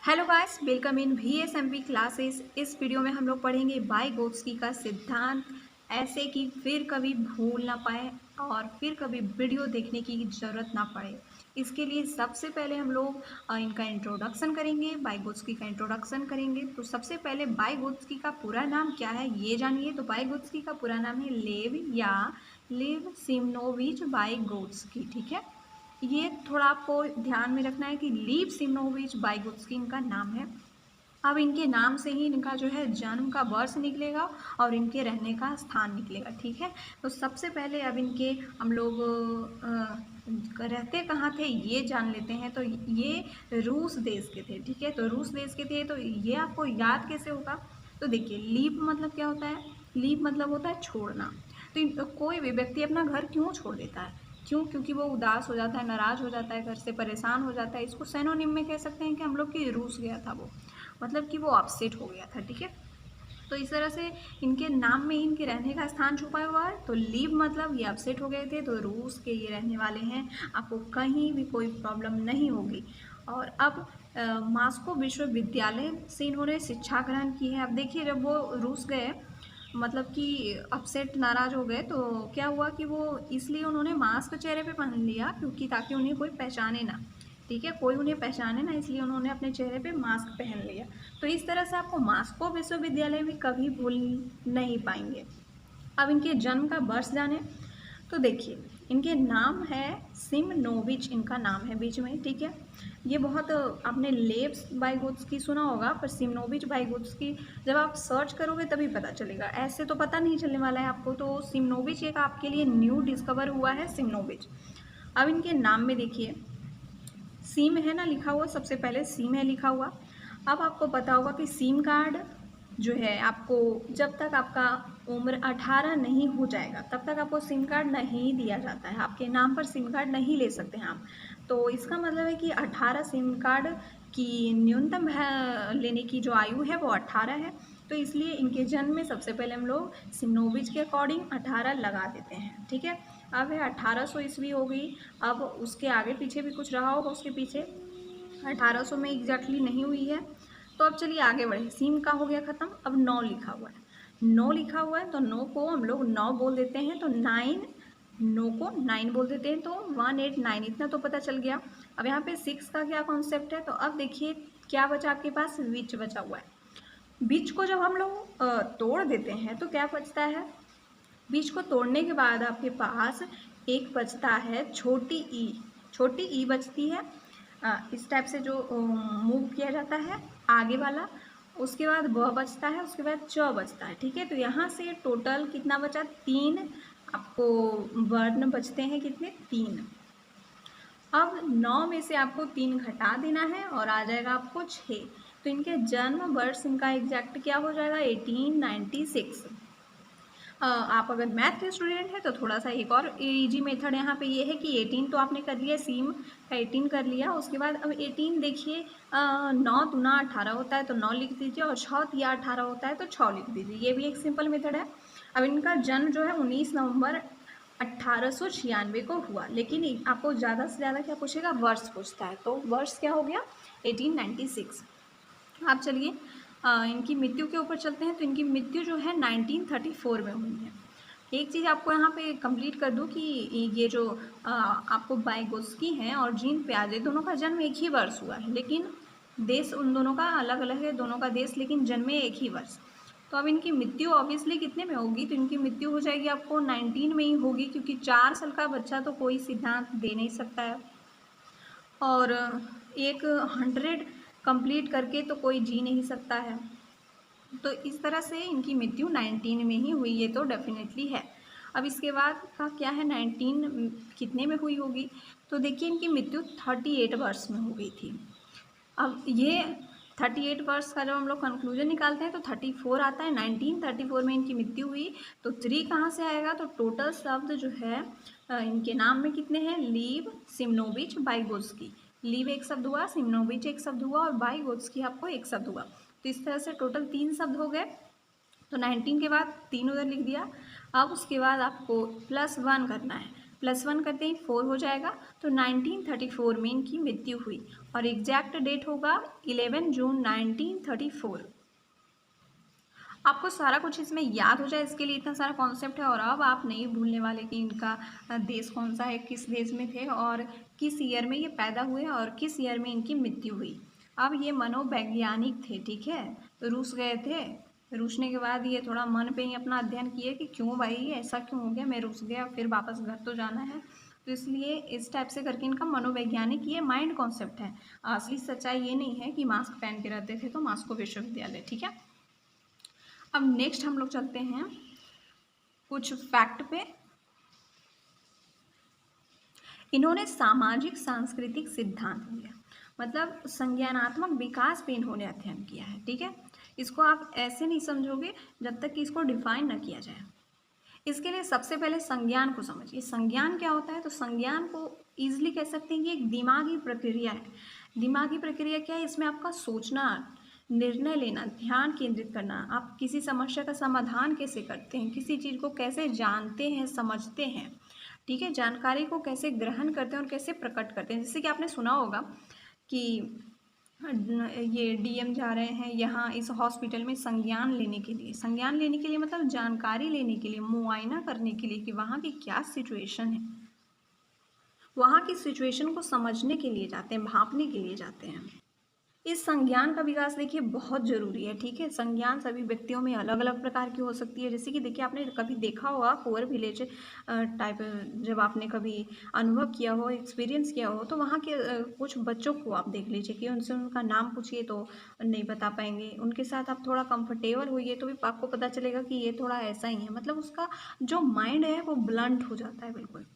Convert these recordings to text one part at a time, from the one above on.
Hello guys, welcome in VSMP classes. इस video में हम लोग पढ़ेंगे वाइगोत्स्की का सिद्धांत, ऐसे कि फिर कभी भूल ना पाए और फिर कभी वीडियो देखने की ज़रूरत ना पड़े। इसके लिए सबसे पहले हम लोग इनका इंट्रोडक्शन करेंगे, वाइगोत्स्की का इंट्रोडक्शन करेंगे। तो सबसे पहले वाइगोत्स्की का पूरा नाम क्या है ये जानिए। तो वाइगोत्स्की का पूरा नाम है लेव या लिव सिमनोविच वाइगोत्स्की। ठीक है, ये थोड़ा आपको ध्यान में रखना है कि लीव सिमनोविच वाइगोत्स्की इनका नाम है। अब इनके नाम से ही इनका जो है जन्म का वर्ष निकलेगा और इनके रहने का स्थान निकलेगा। ठीक है, तो सबसे पहले अब इनके हम लोग रहते कहाँ थे ये जान लेते हैं। तो ये रूस देश के थे। ठीक है, तो रूस देश के थे, तो ये आपको याद कैसे होगा। तो देखिए, लीव मतलब क्या होता है। लीव मतलब होता है छोड़ना। तो कोई भी व्यक्ति अपना घर क्यों छोड़ देता है, क्यों? क्योंकि वो उदास हो जाता है, नाराज़ हो जाता है, घर से परेशान हो जाता है। इसको सिनोनिम में कह सकते हैं कि हम लोग की रूस गया था वो, मतलब कि वो अपसेट हो गया था। ठीक है, तो इस तरह से इनके नाम में ही इनके रहने का स्थान छुपा हुआ है। तो लीव मतलब ये अपसेट हो गए थे, तो रूस के ये रहने वाले हैं। आपको कहीं भी कोई प्रॉब्लम नहीं होगी। और अब मॉस्को विश्वविद्यालय से इन्होंने शिक्षा ग्रहण की है। अब देखिए, जब वो रूस गए, मतलब कि अपसेट नाराज़ हो गए, तो क्या हुआ कि वो इसलिए उन्होंने मास्क चेहरे पे पहन लिया, क्योंकि ताकि उन्हें कोई पहचाने ना। ठीक है, कोई उन्हें पहचाने ना, इसलिए उन्होंने अपने चेहरे पे मास्क पहन लिया। तो इस तरह से आपको मॉस्को विश्वविद्यालय भी कभी भूल नहीं पाएंगे। अब इनके जन्म का वर्ष जाने। तो देखिए, इनके नाम है सिमनोविच, इनका नाम है बीच में। ठीक है, ये बहुत आपने लेव वाइगोत्स्की सुना होगा, पर सिमनोविच वाइगोत्स्की जब आप सर्च करोगे तभी पता चलेगा, ऐसे तो पता नहीं चलने वाला है आपको। तो सिमनोविच एक आपके लिए न्यू डिस्कवर हुआ है, सिमनोविच। अब इनके नाम में देखिए, सिम है ना लिखा हुआ, सबसे पहले सिम है लिखा हुआ। अब आपको पता होगा कि सिम कार्ड जो है, आपको जब तक आपका उम्र 18 नहीं हो जाएगा तब तक आपको सिम कार्ड नहीं दिया जाता है। आपके नाम पर सिम कार्ड नहीं ले सकते हैं आप। तो इसका मतलब है कि 18 सिम कार्ड की न्यूनतम लेने की जो आयु है वो 18 है। तो इसलिए इनके जन्म में सबसे पहले हम लोग सिमनोविच के अकॉर्डिंग 18 लगा देते हैं। ठीक है, अब है 1800 ईस्वी हो गई। अब उसके आगे पीछे भी कुछ रहा होगा, उसके पीछे 1800 में एग्जैक्टली नहीं हुई है। तो अब चलिए आगे बढ़े। सिम का हो गया ख़त्म, अब 9 लिखा हुआ है। 9 लिखा हुआ है, तो 9 को हम लोग 9 बोल देते हैं, तो 9, 9 को 9 बोल देते हैं, तो 189, इतना तो पता चल गया। अब यहाँ पे 6 का क्या कॉन्सेप्ट है, तो अब देखिए क्या बचा आपके पास, विच बचा हुआ है। बीच को जब हम लोग तोड़ देते हैं तो क्या बचता है। बीच को तोड़ने के बाद आपके पास एक बचता है छोटी ई। छोटी ई बचती है। इस टाइप से जो मूव किया जाता है आगे वाला। उसके बाद ब बचता है, उसके बाद च बचता है। ठीक है, तो यहाँ से टोटल कितना बचा, 3 आपको वर्ण बचते हैं, कितने, 3। अब 9 में से आपको 3 घटा देना है और आ जाएगा आपको 6। तो इनके जन्म वर्ष इनका एग्जैक्ट क्या हो जाएगा, 1896। आप अगर मैथ के स्टूडेंट हैं तो थोड़ा सा एक और इजी मेथड यहाँ पे ये है कि 18 तो आपने कर लिया, सीम का 18 कर लिया। उसके बाद अब 18 देखिए, 9 दूना 18 होता है, तो 9 लिख दीजिए, और 6 तिया 18 होता है, तो 6 लिख दीजिए। ये भी एक सिंपल मेथड है। अब इनका जन्म जो है 19 नवंबर 1896 को हुआ, लेकिन आपको ज़्यादा से ज़्यादा क्या पूछेगा, वर्ष पूछता है। तो वर्ष क्या हो गया, 1896। आप चलिए इनकी मृत्यु के ऊपर चलते हैं। तो इनकी मृत्यु जो है 1934 में हुई है। एक चीज़ आपको यहाँ पे कंप्लीट कर दूँ कि ये जो आपको वाइगोत्स्की हैं और जीन पियाजे, दोनों का जन्म एक ही वर्ष हुआ है, लेकिन देश उन दोनों का अलग अलग है, दोनों का देश, लेकिन जन्मे एक ही वर्ष। तो अब इनकी मृत्यु ऑब्वियसली कितने में होगी, तो इनकी मृत्यु हो जाएगी आपको 19 में ही होगी, क्योंकि 4 साल का बच्चा तो कोई सिद्धांत दे नहीं सकता है, और एक 100 कंप्लीट करके तो कोई जी नहीं सकता है। तो इस तरह से इनकी मृत्यु 19 में ही हुई, ये तो डेफिनेटली है। अब इसके बाद का क्या है, 19 कितने में हुई होगी। तो देखिए, इनकी मृत्यु 38 वर्ष में हो गई थी। अब ये 38 वर्ष का जब हम लोग कंक्लूजन निकालते हैं तो 34 आता है। 1934 में इनकी मृत्यु हुई, तो 3 कहाँ से आएगा, तो टोटल शब्द जो है इनके नाम में कितने हैं, लीव सिमनोविच वाइगोत्स्की। लीव एक शब्द हुआ, सिमनोविच एक शब्द हुआ, और वाइगोत्स्की आपको एक शब्द हुआ। तो इस तरह से टोटल 3 शब्द हो गए। तो 19 के बाद 3 उधर लिख दिया। अब उसके बाद आपको +1 करना है। +1 करते ही 4 हो जाएगा। तो 1934 में इनकी मृत्यु हुई और एग्जैक्ट डेट होगा 11 जून 1934। आपको सारा कुछ इसमें याद हो जाए इसके लिए इतना सारा कॉन्सेप्ट है, और अब आप नहीं भूलने वाले कि इनका देश कौन सा है, किस देश में थे और किस ईयर में ये पैदा हुए और किस ईयर में इनकी मृत्यु हुई। अब ये मनोवैज्ञानिक थे, ठीक है, तो रूस गए थे। रूसने के बाद ये थोड़ा मन पे ही अपना अध्ययन किए कि क्यों भाई ऐसा क्यों हो गया, मैं रूस गया फिर वापस घर तो जाना है, तो इसलिए इस टाइप से करके इनका मनोवैज्ञानिक ये माइंड कॉन्सेप्ट है। असली सच्चाई ये नहीं है कि मास्क पहन के रहते थे तो मास्को विश्वविद्यालय, ठीक है। अब नेक्स्ट हम लोग चलते हैं कुछ फैक्ट पे। इन्होंने सामाजिक सांस्कृतिक सिद्धांत लिया, मतलब संज्ञानात्मक विकास पे इन्होंने अध्ययन किया है, ठीक है। इसको आप ऐसे नहीं समझोगे जब तक कि इसको डिफाइन न किया जाए। इसके लिए सबसे पहले संज्ञान को समझिए। संज्ञान क्या होता है, तो संज्ञान को ईजिली कह सकते हैं कि एक दिमागी प्रक्रिया है। दिमागी प्रक्रिया क्या है, इसमें आपका सोचना, निर्णय लेना, ध्यान केंद्रित करना, आप किसी समस्या का समाधान कैसे करते हैं, किसी चीज़ को कैसे जानते हैं, समझते हैं, ठीक है, जानकारी को कैसे ग्रहण करते हैं और कैसे प्रकट करते हैं। जैसे कि आपने सुना होगा कि ये डीएम जा रहे हैं यहाँ इस हॉस्पिटल में संज्ञान लेने के लिए। संज्ञान लेने के लिए मतलब जानकारी लेने के लिए, मुआयना करने के लिए कि वहाँ की क्या सिचुएशन है, वहाँ की सिचुएशन को समझने के लिए जाते हैं, भांपने के लिए जाते हैं। इस संज्ञान का विकास देखिए बहुत ज़रूरी है, ठीक है। संज्ञान सभी व्यक्तियों में अलग अलग प्रकार की हो सकती है। जैसे कि देखिए आपने कभी देखा होगा पुअर विलेज टाइप, जब आपने कभी अनुभव किया हो, एक्सपीरियंस किया हो, तो वहाँ के कुछ बच्चों को आप देख लीजिए कि उनसे उनका नाम पूछिए तो नहीं बता पाएंगे। उनके साथ आप थोड़ा कंफर्टेबल होइए तो भी आपको पता चलेगा कि ये थोड़ा ऐसा ही है, मतलब उसका जो माइंड है वो ब्लंट हो जाता है बिल्कुल।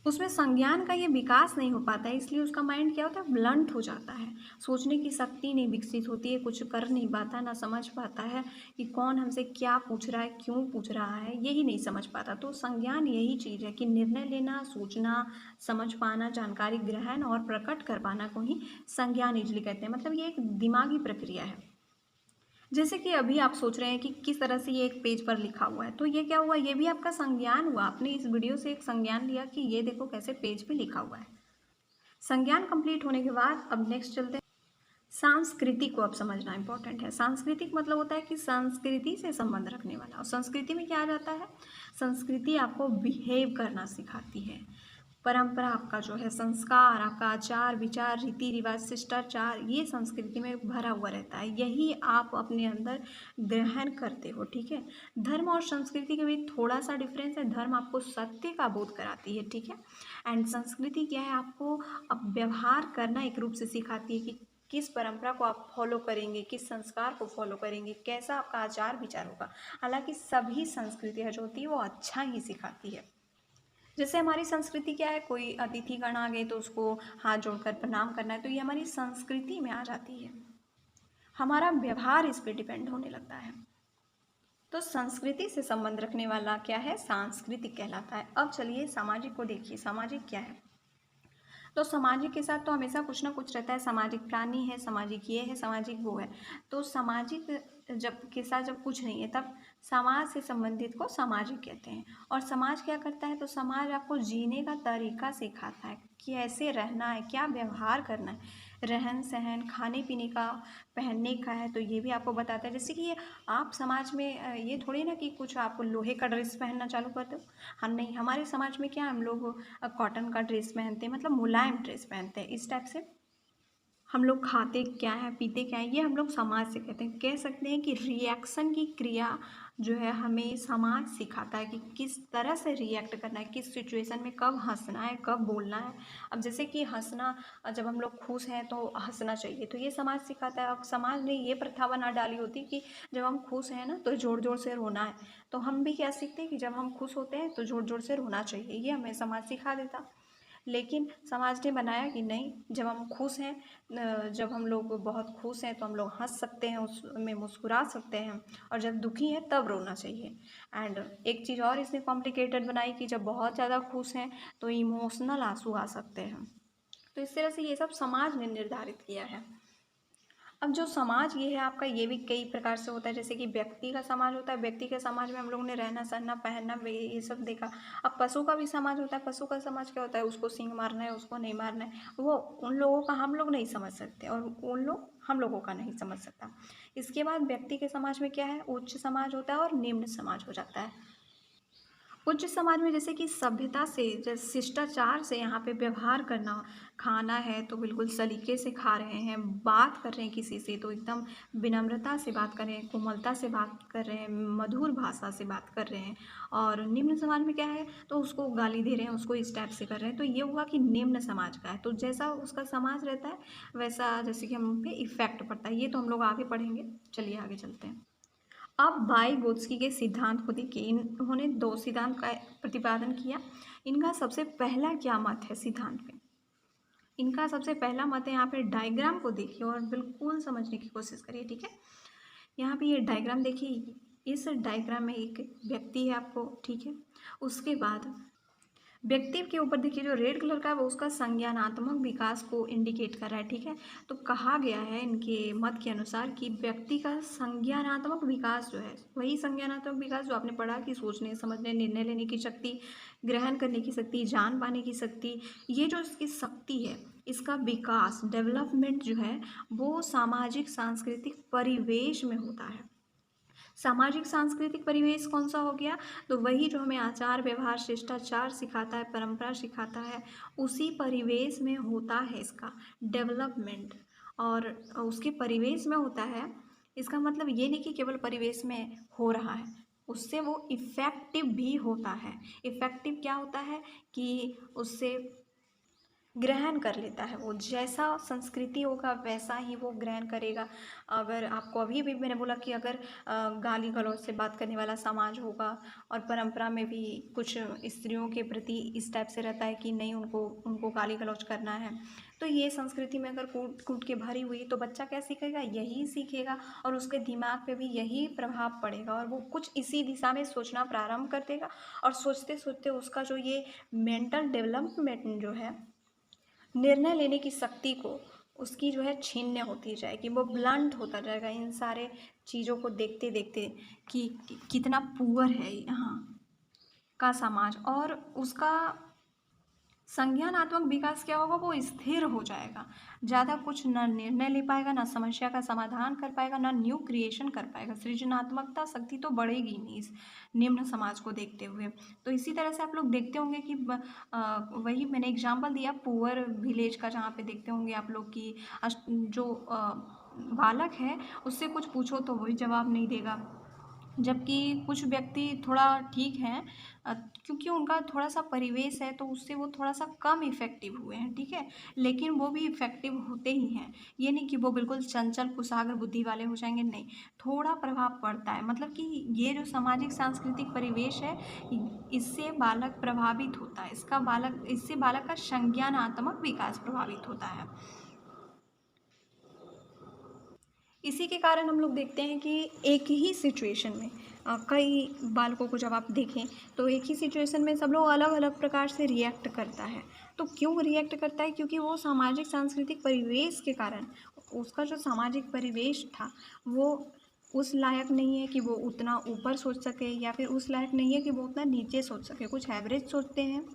उसमें संज्ञान का ये विकास नहीं हो पाता है, इसलिए उसका माइंड क्या होता है, ब्लंट हो जाता है। सोचने की शक्ति नहीं विकसित होती है, कुछ कर नहीं पाता, ना समझ पाता है कि कौन हमसे क्या पूछ रहा है, क्यों पूछ रहा है, यही नहीं समझ पाता। तो संज्ञान यही चीज़ है कि निर्णय लेना, सोचना, समझ पाना, जानकारी ग्रहण और प्रकट कर पाना को ही संज्ञान इजली कहते हैं। मतलब ये एक दिमागी प्रक्रिया है। जैसे कि अभी आप सोच रहे हैं कि किस तरह से ये एक पेज पर लिखा हुआ है, तो ये क्या हुआ, ये भी आपका संज्ञान हुआ। आपने इस वीडियो से एक संज्ञान लिया कि ये देखो कैसे पेज पे लिखा हुआ है। संज्ञान कंप्लीट होने के बाद अब नेक्स्ट चलते हैं। संस्कृति को अब समझना इंपॉर्टेंट है। सांस्कृतिक मतलब होता है कि संस्कृति से संबंध रखने वाला, और संस्कृति में क्या आ जाता है, संस्कृति आपको बिहेव करना सिखाती है। परंपरा आपका जो है, संस्कार आपका, आचार विचार, रीति रिवाज, शिष्टाचार, ये संस्कृति में भरा हुआ रहता है, यही आप अपने अंदर ग्रहण करते हो, ठीक है। धर्म और संस्कृति के बीच थोड़ा सा डिफरेंस है। धर्म आपको सत्य का बोध कराती है, ठीक है, एंड संस्कृति क्या है, आपको अब व्यवहार करना एक रूप से सिखाती है कि किस परंपरा को आप फॉलो करेंगे, किस संस्कार को फॉलो करेंगे, कैसा आपका आचार विचार होगा। हालांकि सभी संस्कृतियाँ जो होती है वो अच्छा ही सिखाती है। जैसे हमारी संस्कृति क्या है, कोई अतिथिगण आ गए तो उसको हाथ जोड़कर प्रणाम करना है, तो ये हमारी संस्कृति में आ जाती है। हमारा व्यवहार इस पे डिपेंड होने लगता है। तो संस्कृति से संबंध रखने वाला क्या है, सांस्कृतिक कहलाता है। अब चलिए सामाजिक को देखिए। सामाजिक क्या है, तो सामाजिक के साथ तो हमेशा कुछ ना कुछ रहता है। सामाजिक प्राणी है, सामाजिक ये है, सामाजिक वो है। तो सामाजिक जब के साथ जब कुछ नहीं है तब समाज से संबंधित को सामाजिक कहते हैं। और समाज क्या करता है, तो समाज आपको जीने का तरीका सिखाता है, कैसे रहना है, क्या व्यवहार करना है, रहन सहन, खाने पीने का, पहनने का है, तो ये भी आपको बताता है। जैसे कि ये आप समाज में ये थोड़ी ना कि कुछ आप लोहे का ड्रेस पहनना चालू कर दो। हम नहीं, हमारे समाज में क्या, हम लोग कॉटन का ड्रेस पहनते हैं, मतलब मुलायम ड्रेस पहनते हैं, इस टाइप से। हम लोग खाते क्या है, पीते क्या है, ये हम लोग समाज से कहते हैं। कह सकते हैं कि रिएक्शन की क्रिया जो है हमें समाज सिखाता है कि किस तरह से रिएक्ट करना है, किस सिचुएशन में कब हंसना है, कब बोलना है। अब जैसे कि हंसना, जब हम लोग खुश हैं तो हंसना चाहिए, तो ये समाज सिखाता है। अब समाज ने ये प्रथा बना डाली होती कि जब हम खुश हैं ना तो ज़ोर ज़ोर से रोना है, तो हम भी क्या सीखते हैं कि जब हम खुश होते हैं तो ज़ोर ज़ोर से रोना चाहिए, ये हमें समाज सिखा देता। लेकिन समाज ने बनाया कि नहीं, जब हम खुश हैं, जब हम लोग बहुत खुश हैं तो हम लोग हंस सकते हैं, उसमें मुस्कुरा सकते हैं, और जब दुखी हैं तब रोना चाहिए। एंड एक चीज़ और इसने कॉम्प्लिकेटेड बनाई कि जब बहुत ज़्यादा खुश हैं तो इमोशनल आंसू आ सकते हैं। तो इस तरह से ये सब समाज ने निर्धारित किया है। अब जो समाज ये है आपका, ये भी कई प्रकार से होता है। जैसे कि व्यक्ति का समाज होता है, व्यक्ति के समाज में हम लोगों ने रहना सहना पहनना ये सब देखा। अब पशु का भी समाज होता है। पशु का समाज क्या होता है, उसको सींग मारना है, उसको नहीं मारना है, वो उन लोगों का हम लोग नहीं समझ सकते और उन लोग हम लोगों का नहीं समझ सकता। इसके बाद व्यक्ति के समाज में क्या है, उच्च समाज होता है और निम्न समाज हो जाता है। उच्च समाज में जैसे कि सभ्यता से, जैसे शिष्टाचार से यहाँ पे व्यवहार करना, खाना है तो बिल्कुल सलीके से खा रहे हैं, बात कर रहे हैं किसी से तो एकदम विनम्रता से बात कर रहे हैं, कोमलता से बात कर रहे हैं, मधुर भाषा से बात कर रहे हैं। और निम्न समाज में क्या है, तो उसको गाली दे रहे हैं, उसको इस टाइप से कर रहे हैं, तो ये हुआ कि निम्न समाज का है। तो जैसा उसका समाज रहता है वैसा जैसे कि हम पे इफेक्ट पड़ता है। ये तो हम लोग आगे पढ़ेंगे, चलिए आगे चलते हैं। अब वाइगोत्स्की के सिद्धांत को देखिए। इन्होंने दो सिद्धांत का प्रतिपादन किया। इनका सबसे पहला क्या मत है सिद्धांत में, इनका सबसे पहला मत है, यहाँ पे डायग्राम को देखिए और बिल्कुल समझने की कोशिश करिए, ठीक है। यहाँ पे ये डायग्राम देखिए, इस डायग्राम में एक व्यक्ति है आपको, ठीक है। उसके बाद व्यक्ति के ऊपर देखिए जो रेड कलर का है वो उसका संज्ञानात्मक विकास को इंडिकेट कर रहा है, ठीक है। तो कहा गया है इनके मत के अनुसार कि व्यक्ति का संज्ञानात्मक विकास जो है, वही संज्ञानात्मक विकास जो आपने पढ़ा कि सोचने समझने निर्णय लेने की शक्ति, ग्रहण करने की शक्ति, जान पाने की शक्ति, ये जो इसकी शक्ति है, इसका विकास डेवलपमेंट जो है वो सामाजिक सांस्कृतिक परिवेश में होता है। सामाजिक सांस्कृतिक परिवेश कौन सा हो गया, तो वही जो हमें आचार व्यवहार शिष्टाचार सिखाता है, परंपरा सिखाता है, उसी परिवेश में होता है इसका डेवलपमेंट। और उसके परिवेश में होता है, इसका मतलब ये नहीं कि केवल परिवेश में हो रहा है, उससे वो इफ़ेक्टिव भी होता है। इफ़ेक्टिव क्या होता है कि उससे ग्रहण कर लेता है, वो जैसा संस्कृति होगा वैसा ही वो ग्रहण करेगा। अगर आपको अभी भी मैंने बोला कि अगर गाली गलौज से बात करने वाला समाज होगा और परंपरा में भी कुछ स्त्रियों के प्रति इस टाइप से रहता है कि नहीं, उनको उनको गाली गलौज करना है, तो ये संस्कृति में अगर कूट कूट के भरी हुई तो बच्चा क्या सीखेगा, यही सीखेगा और उसके दिमाग पे भी यही प्रभाव पड़ेगा और वो कुछ इसी दिशा में सोचना प्रारंभ कर देगा। और सोचते सोचते उसका जो ये मेंटल डेवलपमेंट जो है, निर्णय लेने की शक्ति को उसकी जो है छीनने होती जाएगी, वो ब्लंट होता जाएगा इन सारे चीज़ों को देखते देखते कि कितना पुअर है यहाँ का समाज। और उसका संज्ञानात्मक विकास क्या होगा, वो स्थिर हो जाएगा, ज़्यादा कुछ ना निर्णय ले पाएगा, ना समस्या का समाधान कर पाएगा, ना न्यू क्रिएशन कर पाएगा। सृजनात्मकता शक्ति तो बढ़ेगी नहीं इस निम्न समाज को देखते हुए। तो इसी तरह से आप लोग देखते होंगे कि वही मैंने एग्जाम्पल दिया पुअर विलेज का, जहाँ पे देखते होंगे आप लोग कि जो बालक है उससे कुछ पूछो तो वही जवाब नहीं देगा, जबकि कुछ व्यक्ति थोड़ा ठीक हैं, क्योंकि उनका थोड़ा सा परिवेश है तो उससे वो थोड़ा सा कम इफ़ेक्टिव हुए हैं, ठीक है, लेकिन वो भी इफ़ेक्टिव होते ही हैं। ये नहीं कि वो बिल्कुल चंचल कुशाग्र बुद्धि वाले हो जाएंगे, नहीं, थोड़ा प्रभाव पड़ता है। मतलब कि ये जो सामाजिक सांस्कृतिक परिवेश है, इससे बालक प्रभावित होता है, इससे बालक का संज्ञानात्मक विकास प्रभावित होता है। इसी के कारण हम लोग देखते हैं कि एक ही सिचुएशन में कई बालकों को जब आप देखें तो एक ही सिचुएशन में सब लोग अलग अलग प्रकार से रिएक्ट करता है। तो क्यों रिएक्ट करता है, क्योंकि वो सामाजिक सांस्कृतिक परिवेश के कारण, उसका जो सामाजिक परिवेश था वो उस लायक नहीं है कि वो उतना ऊपर सोच सके, या फिर उस लायक नहीं है कि वो उतना नीचे सोच सके, कुछ एवरेज सोचते हैं।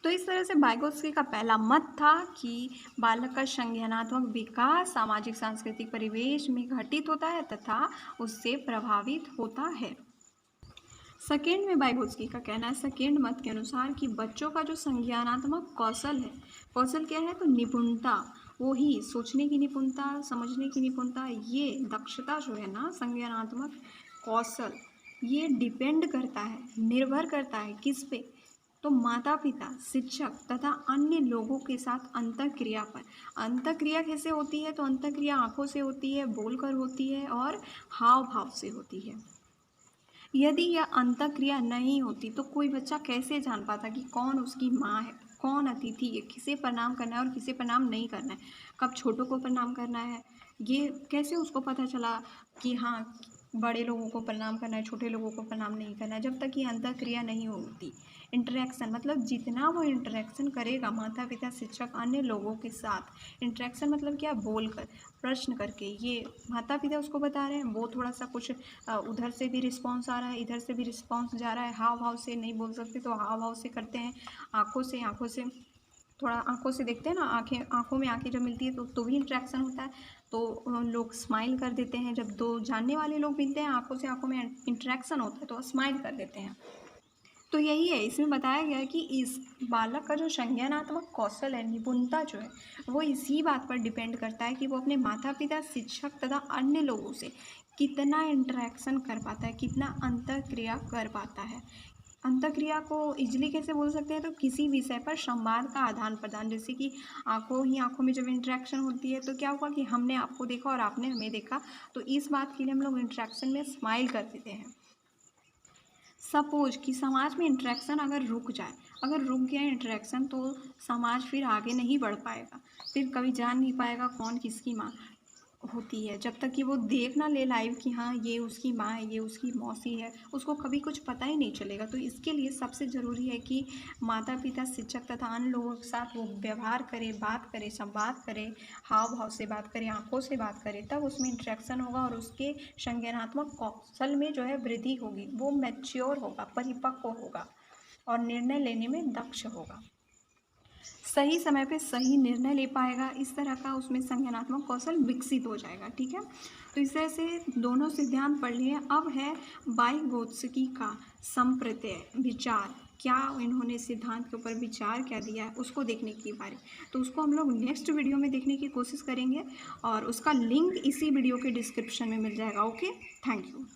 तो इस तरह से वाइगोत्स्की का पहला मत था कि बालक का संज्ञानात्मक विकास सामाजिक सांस्कृतिक परिवेश में घटित होता है तथा उससे प्रभावित होता है। सेकेंड में वाइगोत्स्की का कहना है, सेकेंड मत के अनुसार, कि बच्चों का जो संज्ञानात्मक कौशल है, कौशल क्या है, तो निपुणता, वही सोचने की निपुणता, समझने की निपुणता, ये दक्षता जो है ना, संज्ञानात्मक कौशल, ये डिपेंड करता है, निर्भर करता है किस पे, तो माता पिता, शिक्षक तथा अन्य लोगों के साथ अंतःक्रिया पर। अंतःक्रिया कैसे होती है, तो अंतःक्रिया आँखों से होती है, बोलकर होती है और हाव भाव से होती है। यदि यह अंतःक्रिया नहीं होती तो कोई बच्चा कैसे जान पाता कि कौन उसकी माँ है, कौन अतिथि है, किसे प्रणाम करना है और किसे प्रणाम नहीं करना है, कब छोटों को प्रणाम करना है, ये कैसे उसको पता चला कि हाँ बड़े लोगों को प्रणाम करना है, छोटे लोगों को प्रणाम नहीं करना है, जब तक ये अंतःक्रिया नहीं होती। इंटरेक्शन मतलब जितना वो इंटरेक्शन करेगा माता पिता शिक्षक अन्य लोगों के साथ, इंटरेक्शन मतलब क्या, बोल कर, प्रश्न करके, ये माता पिता उसको बता रहे हैं, वो थोड़ा सा कुछ उधर से भी रिस्पॉन्स आ रहा है, इधर से भी रिस्पॉन्स जा रहा है, हाव भाव से नहीं बोल सकते तो हाव भाव से करते हैं, आँखों से थोड़ा आँखों से देखते हैं ना, आँखों में आँखें जब मिलती है तो भी इंटरेक्शन होता है। तो लोग स्माइल कर देते हैं, जब दो जानने वाले लोग मिलते हैं आँखों से आँखों में इंटरेक्शन होता है तो स्माइल कर देते हैं। तो यही है, इसमें बताया गया है कि इस बालक का जो संज्ञानात्मक कौशल है, निपुणता जो है, वो इसी बात पर डिपेंड करता है कि वो अपने माता पिता शिक्षक तथा अन्य लोगों से कितना इंटरेक्शन कर पाता है, कितना अंतःक्रिया कर पाता है। अंतःक्रिया को इजली कैसे बोल सकते हैं, तो किसी विषय पर संवाद का आदान प्रदान, जैसे कि आंखों ही आंखों में जब इंटरेक्शन होती है तो क्या हुआ कि हमने आपको देखा और आपने हमें देखा, तो इस बात के लिए हम लोग इंटरेक्शन में स्माइल कर देते हैं। सपोज कि समाज में इंटरेक्शन अगर रुक गया इंटरेक्शन तो समाज फिर आगे नहीं बढ़ पाएगा, फिर कभी जान नहीं पाएगा कौन किसकी माँ होती है, जब तक कि वो देख ना ले लाइव कि हाँ ये उसकी माँ है, ये उसकी मौसी है, उसको कभी कुछ पता ही नहीं चलेगा। तो इसके लिए सबसे ज़रूरी है कि माता पिता शिक्षक तथा अन्य लोगों के साथ वो व्यवहार करे, बात करे, संवाद करे, हाव भाव से बात करे, आंखों से बात करे, तब उसमें इंटरेक्शन होगा और उसके संज्ञानात्मक कौशल में जो है वृद्धि होगी, वो मैच्योर होगा, परिपक्व होगा और निर्णय लेने में दक्ष होगा, सही समय पे सही निर्णय ले पाएगा, इस तरह का उसमें संज्ञानात्मक कौशल विकसित हो जाएगा। ठीक है, तो इस तरह से दोनों सिद्धांत पढ़ लिए। अब है वाइगोत्स्की का संप्रत्यय विचार, क्या इन्होंने सिद्धांत के ऊपर विचार क्या दिया है उसको देखने की बारी, तो उसको हम लोग नेक्स्ट वीडियो में देखने की कोशिश करेंगे और उसका लिंक इसी वीडियो के डिस्क्रिप्शन में मिल जाएगा। Okay, thank you.